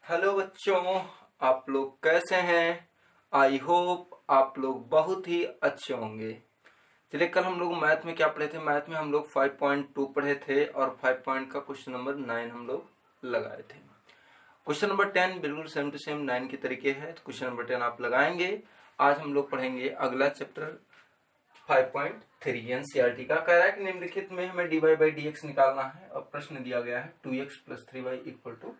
Hello बच्चों, आप लोग कैसे हैं? आई होप आप लोग बहुत ही अच्छे होंगे। चलिए, कल हम लोग मैथ में क्या पढ़े थे? मैथ में हम लोग 5.2 पढ़े थे और 5 पॉइंट का क्वेश्चन नंबर 9 हम लोग लगाए थे। क्वेश्चन नंबर 10 बिल्कुल सेम टू सेम 9 के तरीके है, तो क्वेश्चन नंबर 10 आप लगाएंगे। आज हम लोग पढ़ेंगे अगला चैप्टर 5.3 एनसीईआरटी का। कह रहा है कि निम्नलिखित में हमें dy बाई dx निकालना है और प्रश्न दिया गया है 2x plus 3y equal to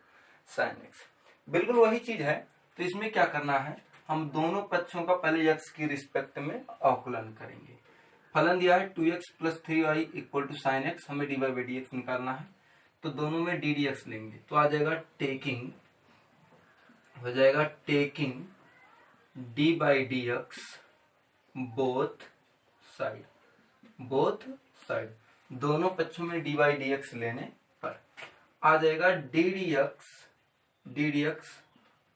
sine x. बिल्कुल वही चीज है, तो इसमें क्या करना है, हम दोनों पक्षों का पहले x की रिस्पेक्ट में अवकलन करेंगे। फलन दिया है 2x plus 3y equal to sine x, हमें dy बाई dx निकालना है, तो दोनों में डी dx लेंगे तो आ जाएगा टेकिंग, हो जाएगा taking D by d x both side दोनों पक्षों में डी बाई डी एक्स लेने पर आ जाएगा d d x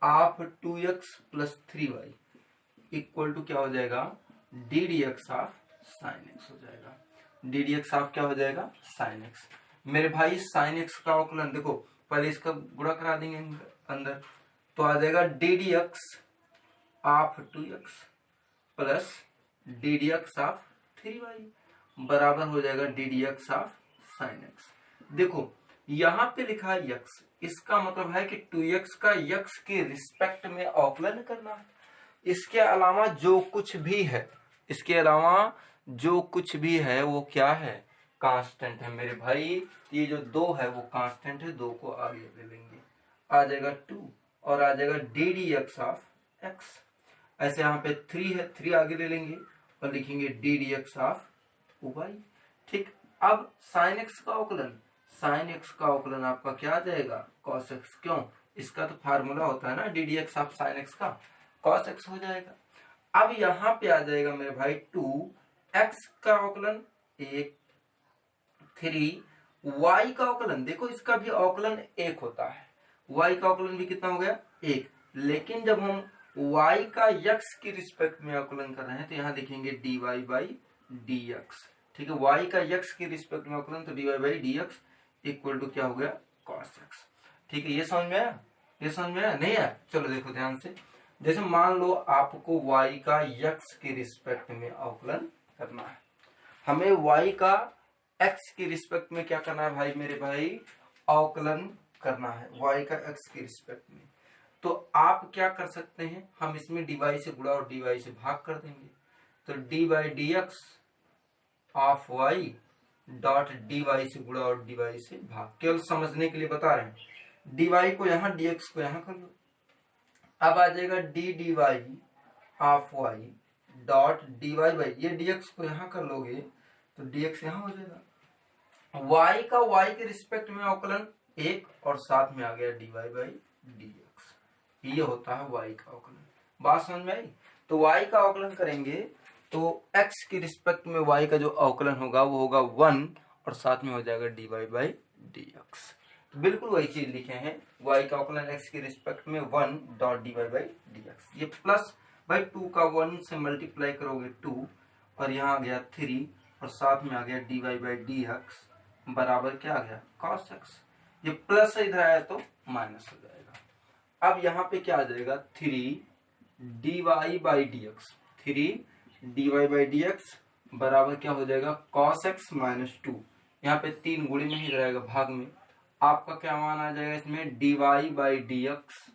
of 2x plus 3y equal to क्या हो जाएगा, d d x of sine x हो जाएगा। डी डी एक्स ऑफ क्या हो जाएगा, साइन एक्स। मेरे भाई साइन एक्स का अवकलन देखो, पहले इसका गुणा करा देंगे अंदर, तो आ जाएगा d d x of 2x plus d d x of 3y बराबर हो जाएगा d d x of sine x. देखो यहां पे लिखा है x, इसका मतलब है कि 2x का x के रिस्पेक्ट में अवकलन करना है। इसके अलावा जो कुछ भी है, इसके अलावा जो कुछ भी है वो क्या है, कांस्टेंट है मेरे भाई। ये जो 2 है वो कांस्टेंट है, 2 को आगे ले लेंगे, आ जाएगा 2 और आ जाएगा d d x of x. ऐसे यहाँ पे 3 है, 3 आगे ले लेंगे और लिखेंगे d d x of y. ठीक, अब साइन एक्स का अवकलन, साइन एक्स का अवकलन आपका क्या आ जाएगा, कॉस एक्स। क्यों, इसका तो फार्मूला होता है ना D d x of sine x का, कॉस एक्स हो जाएगा। अब यहाँ पे आ जाएगा मेरे भाई 2 एक्स का अवकलन 1, 3 वाई का अवकलन, देखो इसका भी अवकलन 1 होता है, वाई का अवकलन भी कितना हो गया 1। लेकिन जब हम y का x की रिस्पेक्ट में अवकलन कर रहे हैं तो यहाँ लिखेंगे dy बाई dx। ठीक है, y का x की रिस्पेक्ट में अवकलन, तो dy by dx equal to क्या हो गया, cos x। ठीक है, ये समझ में आया, ये समझ में आया नहीं आया? चलो देखो ध्यान से, जैसे मान लो आपको y का x की रिस्पेक्ट में अवकलन करना है, हमें y का x की रिस्पेक्ट में क्या करना है भाई, मेरे भाई अवकलन करना है y का x की रिस्पेक्ट में। तो आप क्या कर सकते हैं, हम इसमें dy से गुणा और dy से भाग कर देंगे, तो D by d x of y dot dy से गुणा और dy से भाग, केवल समझने के लिए बता रहे हैं। dy को यहाँ dx को यहाँ कर लो, अब आ जाएगा d d y of y dot dy by, ये dx को यहाँ कर लोगे तो dx यहाँ हो जाएगा। y का y के रिस्पेक्ट में अवकलन 1 और साथ में आ गया dy बाई dx, ये होता है y का अवकलन। बात समझ में आई? तो y का अवकलन करेंगे तो x की रिस्पेक्ट में y का जो अवकलन होगा वो होगा 1 और साथ में हो जाएगा dy बाई dx। तो बिल्कुल वही चीज लिखे हैं, y का अवकलन x की रिस्पेक्ट में 1 डॉट dy बाई dx। ये प्लस भाई 2 का 1 से मल्टीप्लाई करोगे 2 और यहाँ आ गया 3 और साथ में आ गया dy बाई dx बराबर क्या आ गया, cos x। ये प्लस इधर आया तो माइनस हो जाएगा। अब यहाँ पे क्या आ जाएगा, 3 dy by dx, 3 dy by dx बराबर क्या हो जाएगा, cos x माइनस 2। यहाँ पे 3 गुणे में ही रहेगा भाग में, आपका क्या मान आ जाएगा इसमें, dy बाई dx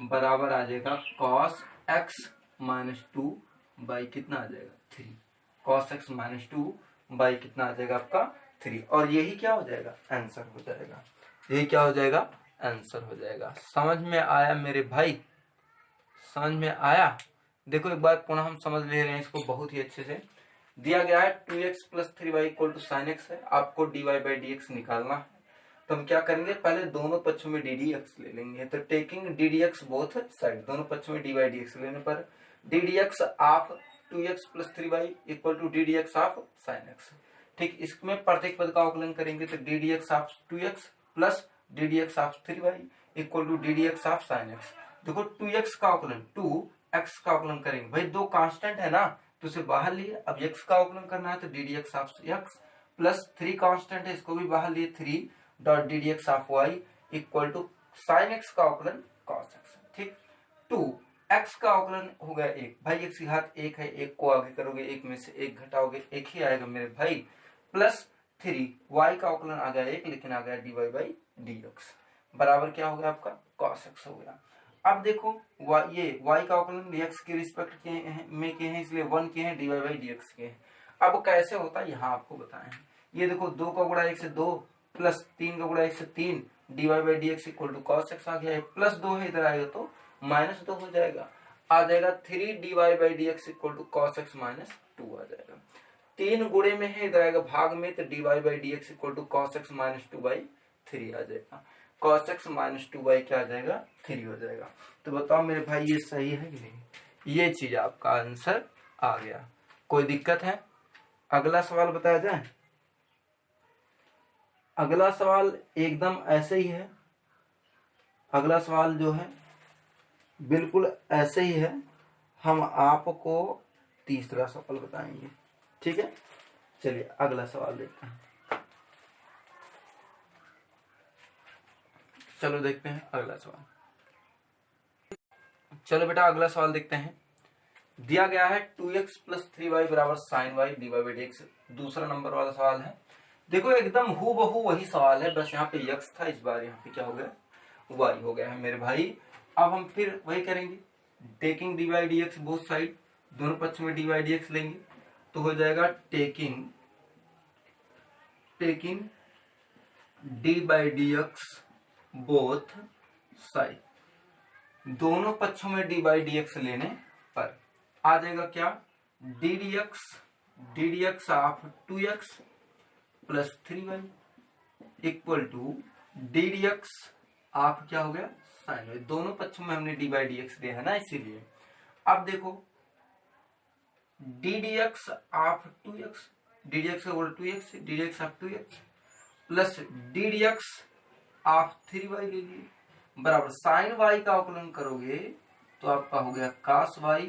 बराबर आ जाएगा cos x माइनस 2 बाई कितना आ जाएगा 3, cos x माइनस 2 बाई कितना आ जाएगा आपका 3, और यही क्या हो जाएगा, आंसर हो जाएगा। यही क्या हो जाएगा, आंसर हो जाएगा। समझ में आया मेरे भाई, समझ में आया? देखो एक बार पुनः हम समझ ले रहे हैं इसको बहुत ही अच्छे से। दिया गया है 2x plus 3y equal to sine x है, आपको dy बाई dx निकालना है, तो हम क्या करेंगे, पहले दोनों पक्षों में डी dx ले लेंगे। तो taking d dx both side, दोनों पक्षों में डी बाई dx लेने पर d dx of 2x plus 3y equal to d dx of sine x. ठीक, इसमें प्रत्येक पद का अवकलन करेंगे तो d dx of 2x plus d dx of 3y equal to d dx of sine x. देखो 2x का अवकलन 2x का अवकलन करेंगे, भाई 2 कांस्टेंट है ना तो उसे बाहर लिए, अब x का अवकलन करना है तो d dx of x plus 3 constant है इसको भी बाहर लिए 3 dot d dx of y equal to sine x का अवकलन cos x, ठीक। 2 x का अवकलन हो गया 1, भाई x की घात 1 है, 1 को आगे करोगे 1 में से 1 घटाओगे 1 ही आएगा मेरे भाई, प्लस 3 y का अवकलन आ गया 1 लेकिन आ गया dy बाई dx बराबर क्या हो गया आपका cos x हो गया। अब देखो ये y का अवकलन x के रिस्पेक्ट में किए हैं इसलिए 1 किए हैं, dy बाई dx किए हैं। अब कैसे होता है यहाँ आपको बताएं, ये देखो 2 का गुणा 1 से 2 प्लस 3 का गुणा 1 से 3 dy by dx equal to cos x आ गया है, प्लस 2 है इधर आएगा तो माइनस 2 हो जाएगा, आ जाएगा 3 dy by dx equal to cos x minus 2 आ जाएगा। 3 गुणे में है इधर आएगा भाग में तो dy by dx equal to cos x minus 2 by 3 आ जाएगा, cos x माइनस 2 बाई क्या आ जाएगा 3 हो जाएगा। तो बताओ मेरे भाई ये सही है कि नहीं, ये चीज आपका आंसर आ गया। कोई दिक्कत है? अगला सवाल बताया जाए। अगला सवाल एकदम ऐसे ही है, अगला सवाल जो है बिल्कुल ऐसे ही है, हम आपको तीसरा सवाल बताएंगे, ठीक है। चलिए अगला सवाल देखते हैं, चलो देखते हैं अगला सवाल। चलो बेटा अगला सवाल देखते हैं। दिया गया है 2x प्लस 3y बराबर sine y d y by d x, दूसरा नंबर वाला सवाल है। देखो एकदम हूबहू वही सवाल है, बस यहाँ पे x था, इस बार यहाँ पे क्या हो गया y हो गया है मेरे भाई। अब हम फिर वही करेंगे, taking D by d x both side, दोनों पक्ष में डी बाई डी एक्स लेंगे तो हो जाएगा taking D by d x both side, दोनों पक्षों में डी बाई डी एक्स लेने पर आ जाएगा क्या d d x of 2x plus 3y equal to d d x of क्या हो गया साइन वाई, दोनों पक्षों में हमने डी बाई डी एक्स लिया है ना इसीलिए। अब देखो D d x of 2x, D d x का 2x, D d x of 2x plus d d x of 3y ले लिए बराबर साइन y का अवकलन करोगे तो आपका हो गया cos y,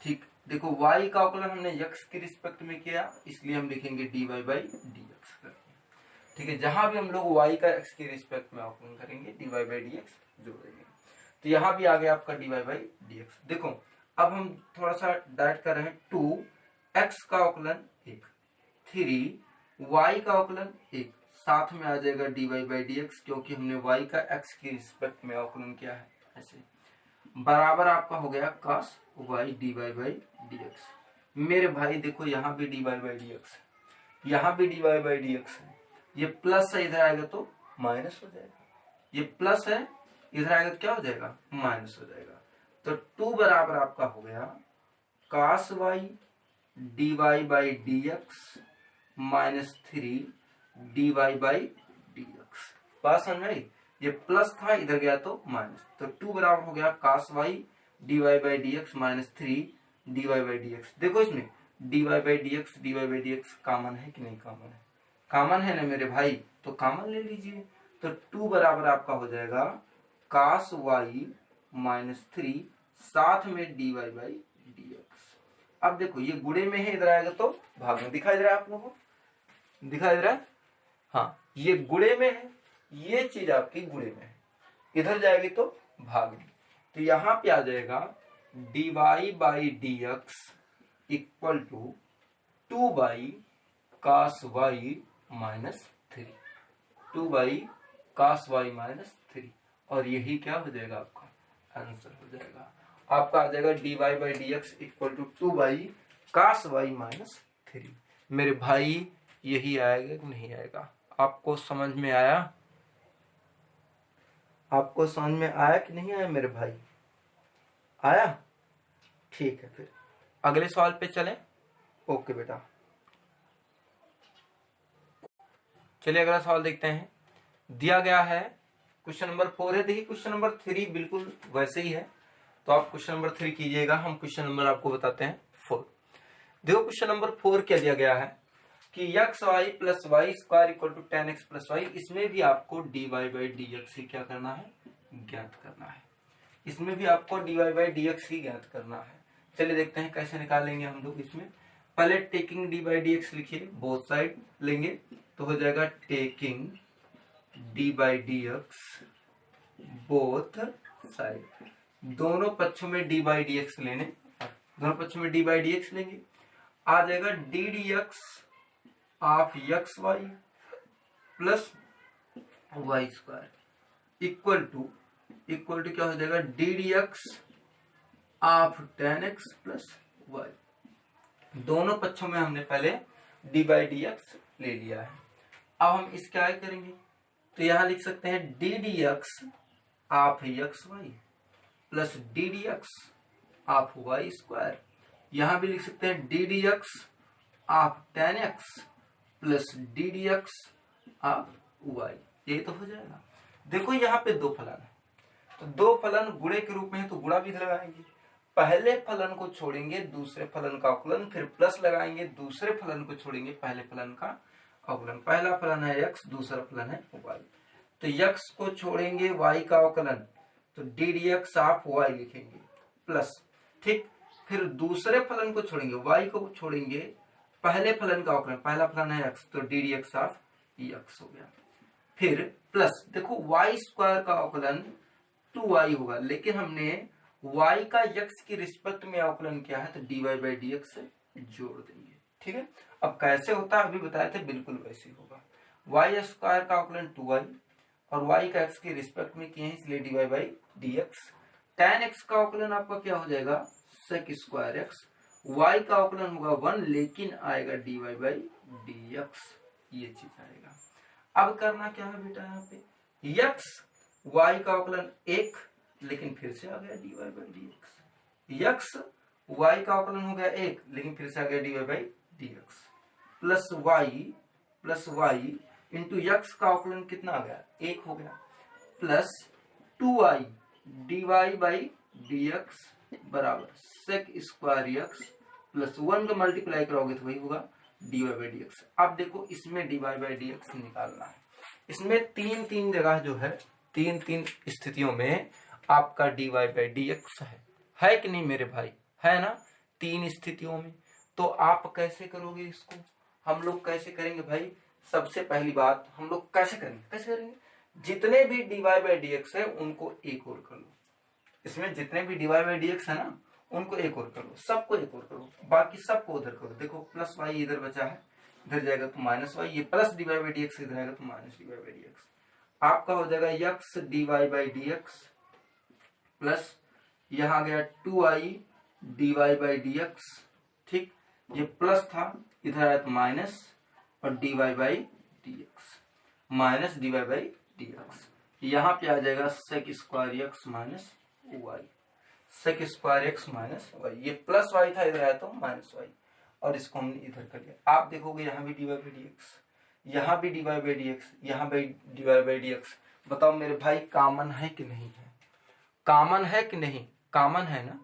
ठीक। देखो y का अवकलन हमने x के रिस्पेक्ट में किया इसलिए हम लिखेंगे dy बाई dx करके, ठीक है। जहां भी हम लोग y का x के रिस्पेक्ट में अवकलन करेंगे dy बाई dx जोड़ेंगे, तो यहाँ भी आ गया आपका dy बाई dx। देखो अब हम थोड़ा सा डाइट कर रहे हैं, 2x का अवकलन 1, 3y का अवकलन 1, साथ में आ जाएगा dy बाई dx क्योंकि हमने y का x के रिस्पेक्ट में अवकलन किया है ऐसे, बराबर आपका हो गया cos y dy by dx। मेरे भाई देखो यहाँ भी dy बाई dx, यहाँ भी dy बाई dx है, ये प्लस है इधर आएगा तो माइनस हो जाएगा, ये प्लस है इधर आएगा तो क्या हो जाएगा माइनस हो जाएगा। तो 2 बराबर आपका हो गया cos y dy by dx minus 3 dy by dx। बात समझ में आई, ये प्लस था इधर गया तो माइनस, तो 2 बराबर हो गया cos y dy by dx minus 3 dy by dx। देखो इसमें dy बाई dx कॉमन है कि नहीं कॉमन है, कॉमन है ना मेरे भाई, तो कॉमन ले लीजिए। तो 2 बराबर आपका हो जाएगा cos y माइनस 3 साथ में dy बाई dx। अब देखो ये गुणे में है इधर आएगा तो भाग में, दिखाई दे रहा है आप लोगों को, दिखाई दे रहा है, हाँ ये गुणे में है, ये चीज आपकी गुणे में है, इधर जाएगी तो भाग में, तो यहाँ पे आ जाएगा dy by dx equal to 2 by cos y minus 3, 2 by cos y minus 3, और यही क्या हो जाएगा आपका आंसर हो जाएगा, आपका आ जाएगा dy by dx equal to 2 by cos y minus 3। मेरे भाई यही आएगा कि नहीं आएगा, आपको समझ में आया, आपको समझ में आया कि नहीं आया मेरे भाई, आया, ठीक है। फिर अगले सवाल पे चलें, ओके बेटा चलिए अगला सवाल देखते हैं। दिया गया है क्वेश्चन नंबर 4 है, देखिए क्वेश्चन नंबर 3 बिल्कुल वैसे ही है, तो आप क्वेश्चन नंबर 3 कीजिएगा, हम क्वेश्चन नंबर आपको बताते हैं 4। देखो क्वेश्चन नंबर 4 क्या दिया गया है कि x y plus y square equal to 10x plus y, इसमें भी आपको dy बाई dx ही क्या करना है ज्ञात करना है, इसमें भी आपको dy बाई dx ही ज्ञात करना है। चलिए देखते हैं कैसे निकालेंगे हम लोग इसमें। पहले टेकिंग डी बाई dx लिखिए, बोथ साइड लेंगे तो हो जाएगा taking D by dx both side दोनों पक्षों में डी बाई डी एक्स लेने, दोनों पक्षों में डी बाई डी एक्स लेंगे, आ जाएगा d d x of x y plus y square equal to क्या हो जाएगा d d x of ten x plus y. दोनों पक्षों में हमने पहले डी बाई डी एक्स ले लिया है। अब हम इसका क्या करेंगे, तो यहां लिख सकते हैं d d x of x y plus d d x of y square. यहां भी लिख सकते हैं d d x of ten x plus d d x of y. ये तो हो जाएगा। देखो यहाँ पे दो फलन है, तो दो फलन गुणे के रूप में है तो गुणा भी लगाएंगे। पहले फलन को छोड़ेंगे दूसरे फलन का अवकलन, फिर प्लस लगाएंगे, दूसरे फलन को छोड़ेंगे पहले फलन का अवकलन। पहला फलन है x, दूसरा फलन है y। तो x को छोड़ेंगे y का अवकलन, तो D d x of y लिखेंगे प्लस, ठीक, फिर दूसरे फलन को छोड़ेंगे, y को छोड़ेंगे पहले फलन का अवकलन, पहला फलन है x, तो D d x of x हो गया। फिर प्लस, देखो y स्क्वायर का अवकलन 2y होगा, लेकिन हमने y का x की रिस्पेक्ट में अवकलन किया है तो dy बाई डी एक्स से जोड़ देंगे। ठीक है, अब कैसे होता है अभी बताए थे, बिल्कुल वैसे होगा। y स्क्वायर का अवकलन 2y और y का x के रिस्पेक्ट में किए हैं इसलिए dy by d x. tan x का अवकलन आपका क्या हो जाएगा sec स्क्वायर x, y का अवकलन होगा 1 लेकिन आएगा dy बाई डी एक्स, ये चीज आएगा। अब करना क्या है बेटा, यहाँ पे x y का अवकलन 1 लेकिन फिर से आ गया dy by d x, x y का अवकलन हो गया 1 लेकिन फिर से आ गया dy by d x, plus y into x का अवकलन कितना आ गया 1 हो गया, plus 2y dy by d x बराबर सेक स्क्वायर x प्लस 1 का मल्टीप्लाई करोगे तो वही होगा dy बाई डी एक्स। अब देखो इसमें dy बाई डी एक्स निकालना है, इसमें तीन जगह जो है, तीन स्थितियों में आपका dy बाई डी एक्स है कि नहीं मेरे भाई, है ना, तीन स्थितियों में। तो आप कैसे करोगे इसको, हम लोग कैसे करेंगे भाई, सबसे पहली बात हम लोग कैसे करेंगे, जितने भी dy बाई डी एक्स है उनको एक और कर लो, इसमें जितने भी dy बाई डी एक्स है ना उनको एक और कर लो, सबको एक और करो, बाकी सबको उधर करो। देखो प्लस y इधर बचा है, इधर जाएगा तो माइनस y, ये plus dy by d x इधर आएगा तो minus dy by d x. आपका हो जाएगा x dy by d x plus यहाँ गया 2i dy by d x, ठीक, ये प्लस था इधर आया तो माइनस और dy by d x minus dy by d x. यहाँ पे आ जाएगा sec square x minus y, sec square x minus y, ये प्लस वाई था इधर आया तो माइनस वाई और इसको हमने इधर कर लिया। आप देखोगे यहाँ भी dy बाई डी एक्स, यहाँ भी dy बाई डी एक्स, यहाँ भी dy बाई डी एक्स। बताओ मेरे भाई कॉमन है कि नहीं है, कॉमन है कि नहीं, कॉमन है ना,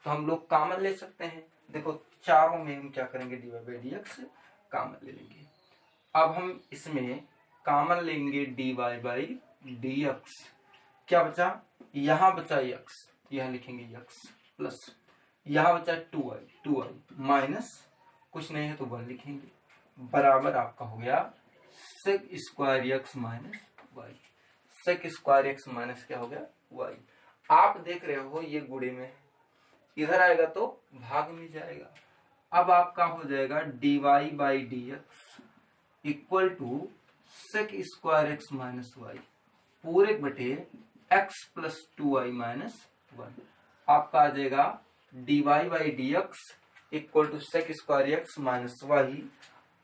तो हम लोग कॉमन ले सकते हैं। देखो चारों में हम क्या करेंगे dy by d x common ले लेंगे। अब हम इसमें कॉमन लेंगे dy बाई डी एक्स, क्या बचा, यहाँ बचा x, यहाँ लिखेंगे x प्लस यहाँ बचा 2i माइनस कुछ नहीं है तो 1 लिखेंगे, बराबर आपका हो गया sec square x minus y, sec square x minus क्या हो गया वाई। आप देख रहे हो ये गुणे में इधर आएगा तो भाग में जाएगा। अब आपका हो जाएगा dy by d x equal to sec square x minus y पूरे बटे x प्लस 2i माइनस 1। आपका आ जाएगा dy by d x equal to sec square x minus y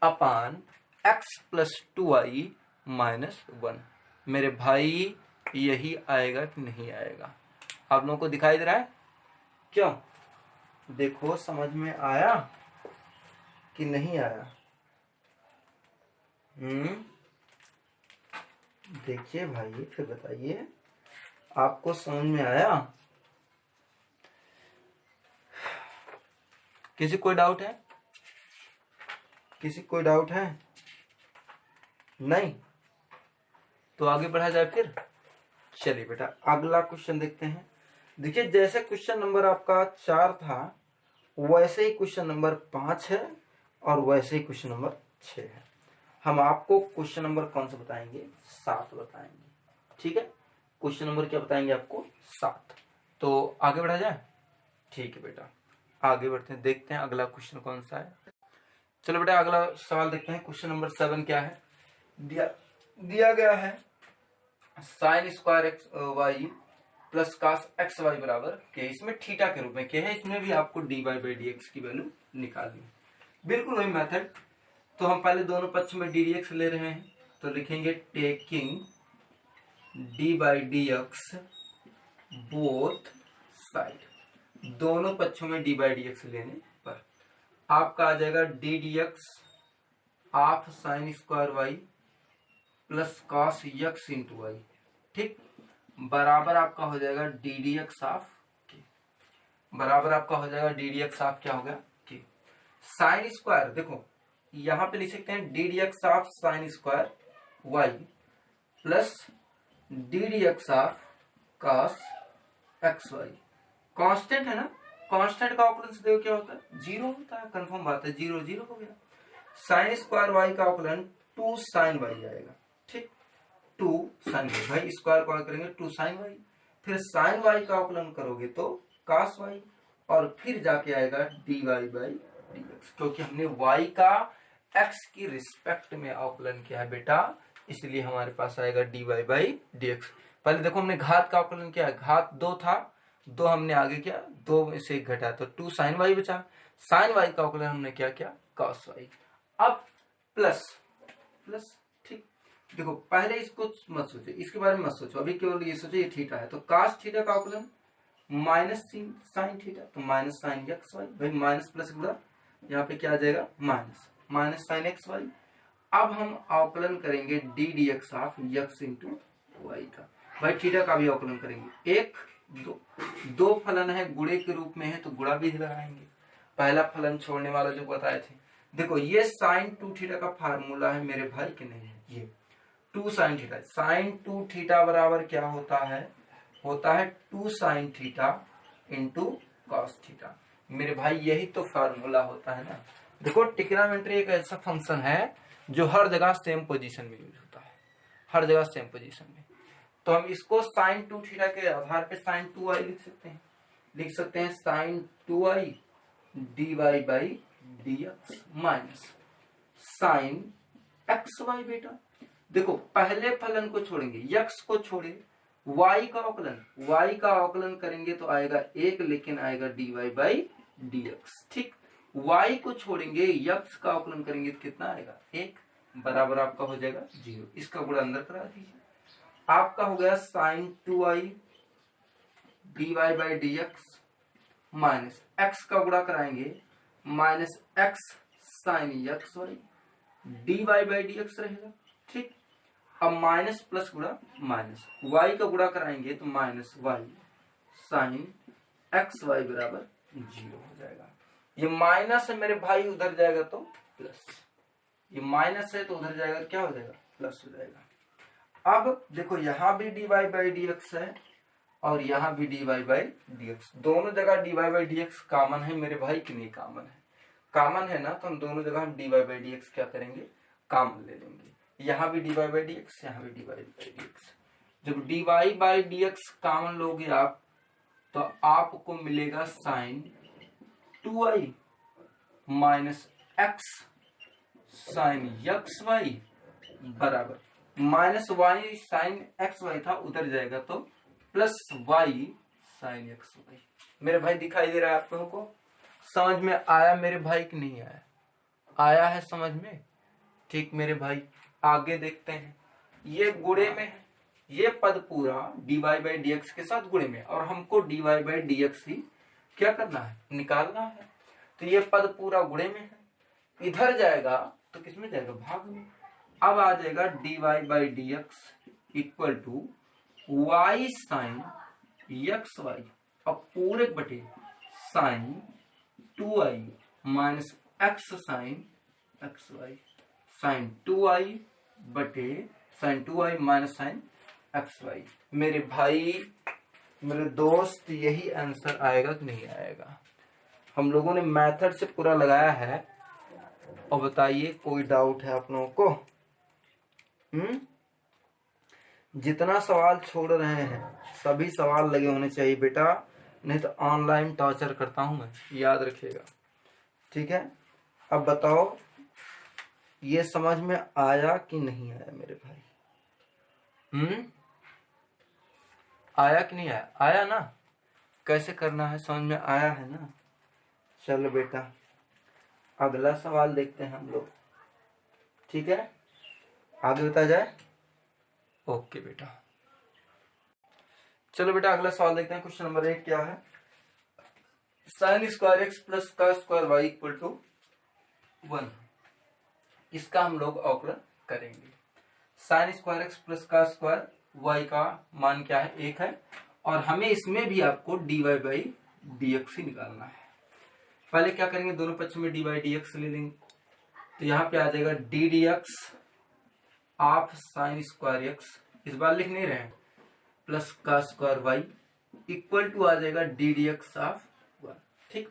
upon x plus 2i minus 1। मेरे भाई यही आएगा कि नहीं आएगा, आप लोगों को दिखाई दे रहा है, क्यों, देखो समझ में आया कि नहीं आया, देखिए भाई फिर बताइए आपको समझ में आया, किसी कोई डाउट है, किसी कोई डाउट है, नहीं तो आगे बढ़ा जाए फिर। चलिए बेटा अगला क्वेश्चन देखते हैं। देखिए जैसे क्वेश्चन नंबर आपका 4 था वैसे ही क्वेश्चन नंबर 5 है और वैसे ही क्वेश्चन नंबर 6 है। हम आपको क्वेश्चन नंबर कौन सा बताएंगे, 7 बताएंगे, ठीक है, क्वेश्चन नंबर क्या बताएंगे आपको 7। तो आगे बढ़ा जाए, ठीक है बेटा आगे बढ़ते हैं, देखते हैं अगला क्वेश्चन कौन सा है। चलो बेटा अगला सवाल देखते हैं। क्वेश्चन नंबर 7 क्या है, दिया गया है sine square x y plus cos x y बराबर के, इसमें थीटा के रूप में के है, इसमें भी आपको d y by d x की वैल्यू निकालनी है, बिल्कुल वही मेथड। तो हम पहले दोनों पक्ष में डी डी एक्स ले रहे हैं, तो लिखेंगे taking D by d x both side, दोनों पक्षों में डी बाई डी एक्स लेने पर आपका आ जाएगा d d x half sine square y plus cos x into y, ठीक, बराबर आपका हो जाएगा डी डी एक्स हाफ के, बराबर आपका हो जाएगा डी डी एक्स हाफ क्या हो गया के। साइन स्क्वायर देखो यहां पे लिख सकते हैं d d x half sine square y plus d d x half cos x y, constant है ना, कांस्टेंट का अवकलन से देखो क्या होता है, जीरो होता है, कंफर्म बात है, जीरो जीरो हो गया। साइन स्क्वायर वाई का अवकलन 2 साइन वाई आएगा, ठीक, 2 साइन वाई, भाई स्क्वायर को करेंगे 2 साइन वाई, फिर साइन वाई का अवकलन करोगे तो कास वाई, और फिर जाके आएगा d y by d x, क्योंकि हमने वाई का एक्स की रिस्पेक्ट में अवकलन किया है बेटा, इसलिए हमारे पास आएगा d y by d x. पहले देखो हमने घात का अवकलन किया है, घात 2 था, 2 हमने आगे किया, 2 में से 1 घटा तो 2 साइन वाई बचा, साइन वाई का अवकलन हमने क्या किया कॉस वाई। अब प्लस प्लस, ठीक, देखो पहले इसको मत सोचो, इसके बारे में मत सोचो, अभी केवल ये सोचो ये थीटा है, तो कास थीटा का अवकलन माइनस साइन थीटा, तो माइनस साइन एक्स वाई, भाई माइनस प्लस गुणा, यहाँ पे क्या आ जाएगा minus, minus sine x y. अब हम अवकलन करेंगे d d x half x into y का, भाई थीटा का भी अवकलन करेंगे, 1 2, 2 फलन है गुणे के रूप में है तो गुणा भी लगाएंगे, पहला फलन छोड़ने वाला जो बताए थे, देखो ये साइन 2 थीटा का फार्मूला है मेरे भाई के नहीं है, ये 2 साइन थीटा, साइन 2 थीटा बराबर क्या होता है 2 sine theta into cos theta, मेरे भाई यही तो फार्मूला होता है ना। देखो ट्रिग्नोमेट्री एक ऐसा फंक्शन है जो हर जगह सेम पोजीशन में यूज होता है, हर जगह सेम पोजीशन में, तो हम इसको साइन 2 थीटा के आधार पे साइन 2i लिख सकते हैं sine 2i d y by d x minus sine x y. बेटा देखो पहले फलन को छोड़ेंगे, यक्स को छोड़े, y का अवकलन करेंगे तो आएगा 1, लेकिन आएगा d y by d x, ठीक, y को छोड़ेंगे यक्स का अवकलन करेंगे तो कितना आएगा 1, बराबर आपका हो जाएगा 0, इसका गुणा अंदर करा दीजिए, आपका हो गया sine 2i d y by d x minus x का गुणा कराएंगे minus x sine x y d y by d x रहेगा, ठीक, अब माइनस प्लस गुणा माइनस, वाई का गुणा कराएंगे तो minus y sine x y बराबर 0 हो जाएगा। ये माइनस है मेरे भाई, उधर जाएगा तो प्लस, ये माइनस है तो उधर जाएगा क्या हो जाएगा प्लस हो जाएगा। अब देखो यहां भी d y by d x है और यहां भी d y by d x, दोनों जगह d y by d x common है मेरे भाई कि नहीं कॉमन है, कॉमन है ना, तो हम दोनों जगह हम d y by d x क्या करेंगे कॉमन ले लेंगे, यहाँ भी d y by d x, यहाँ भी d y by d x, जब d y by d x common लोगे आप तो आपको मिलेगा sine 2i minus x sine x y बराबर minus y sine x y था उधर जाएगा तो plus y sine x y. मेरे भाई दिखाई दे रहा है आप लोगों को, समझ में आया मेरे भाई कि नहीं आया, आया है समझ में, ठीक मेरे भाई आगे देखते हैं, ये गुणे में है, ये पद पूरा d y by d x के साथ गुणे में, और हमको d y by d x ही क्या करना है निकालना है, तो ये पद पूरा गुणे में है, इधर जाएगा तो किसमें जाएगा भाग में, अब आ जाएगा d y by d x equal to y sine x y, अब पूरे बटे sine 2i minus x sine x y, sine 2i बटे sine 2i minus sine x y. मेरे भाई मेरे दोस्त यही आंसर आएगा कि नहीं आएगा, हम लोगों ने मेथड से पूरा लगाया है, और बताइए कोई डाउट है आप लोगों को? जितना सवाल छोड़ रहे हैं सभी सवाल लगे होने चाहिए बेटा, नहीं तो ऑनलाइन टॉर्चर करता हूं मैं, याद रखिएगा। ठीक है, अब बताओ ये समझ में आया कि नहीं आया मेरे भाई? आया कि नहीं आया? आया ना? कैसे करना है समझ में आया है ना? चलो बेटा अगला सवाल देखते हैं हम लोग। ठीक है, आगे बता जाए। ओके बेटा, चलो बेटा अगला सवाल देखते हैं। क्वेश्चन नंबर 1 क्या है? साइन स्क्वायर एक्स प्लस का स्क्वायर वाई इक्वल टू 1। इसका हम लोग अवकलन करेंगे। साइन स्क्वायर एक्स प्लस का स्क्वायर वाई का मान क्या है? 1 है, और हमें इसमें भी आपको d y by d x ही निकालना है। पहले क्या करेंगे, दोनों पक्षों में डी वाई डी एक्स ले लेंगे। तो यहाँ पे आ जाएगा d d x of sine square x, इस बार लिख नहीं रहे हैं, प्लस का स्क्वायर वाई इक्वल टू आ जाएगा डी डी एक्स ऑफ 1। ठीक,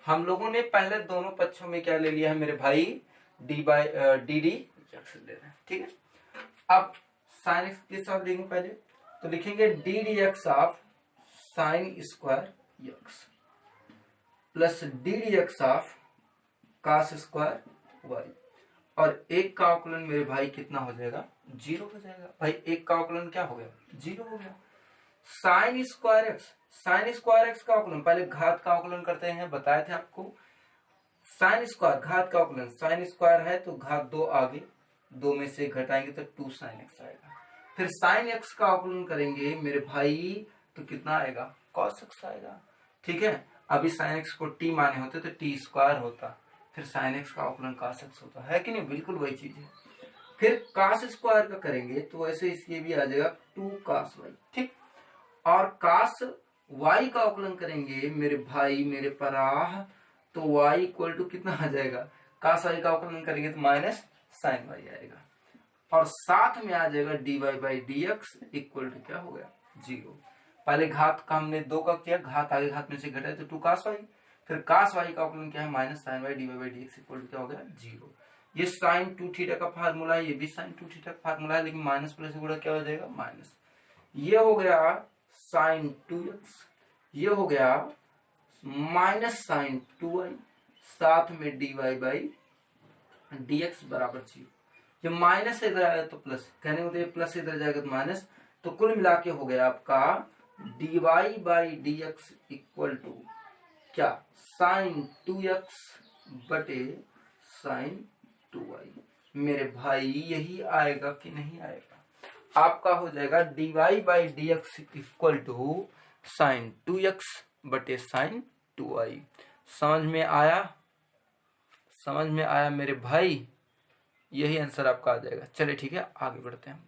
हम लोगों ने पहले दोनों पक्षों में क्या ले लिया है मेरे भाई? D by D d x ले रहे हैं। ठीक है, अब साइन एक्स के साथ लेंगे पहले, तो लिखेंगे d d x of sine square x plus d d x of cos square y, और एक का अवकलन मेरे भाई कितना हो जाएगा? 0 हो जाएगा। भाई एक का अवकलन क्या हो गया? 0 हो गया। Sign square x, sign square x का अवकलन, पहले घात का अवकलन करते हैं, बताए थे आपको। साइन स्क्वायर घात का अवकलन, साइन स्क्वायर है तो घात 2 आगे, 2 में से घटाएंगे तो 2 साइन एक्स आएगा। फिर साइन एक्स का अवकलन करेंगे मेरे भाई तो कितना आएगा? कॉस एक्स आएगा। ठीक है, अभी साइन एक्स को टी माने होते तो टी स्क्वायर होता, फिर साइन एक्स का अवकलन कास एक्स होता है कि नहीं? बिल्कुल वही चीज है। फिर कास स्क्वायर का करेंगे तो वैसे इसलिए भी आ जाएगा 2 कास वाई। ठीक, और कास वाई का अवकलन करेंगे मेरे भाई मेरे पराह, तो वाई इक्वल टू कितना आ जाएगा? कास वाई का अवकलन करेंगे तो माइनस साइन वाई आएगा, और साथ में आ जाएगा d y by d x equal to क्या हो गया? 0। पहले घात का हमने 2 का किया, घात आगे घात में से घटाए तो 2 कास वाई, फिर कास वाई का अवकलन क्या है? Minus sine y d y by d x equal to क्या हो गया? 0। ये साइन 2 थीटा का फार्मूला है, ये भी साइन 2 थीटा का फार्मूला है, लेकिन माइनस प्लस गुणा क्या हो जाएगा? माइनस। ये हो गया साइन 2x, ये हो गया माइनस साइन 2y, साथ में d y by d x बराबर 0। ये माइनस इधर आया तो प्लस, कहने को तो ये प्लस इधर जाएगा तो माइनस, तो कुल मिला के हो गया आपका d y by d x equal to क्या? साइन 2x बटे साइन 2y। मेरे भाई यही आएगा कि नहीं आएगा? आपका हो जाएगा d y by d x equal to sine 2x बटे साइन 2y। समझ में आया? समझ में आया मेरे भाई? यही आंसर आपका आ जाएगा। चलिए ठीक है, आगे बढ़ते हैं हम।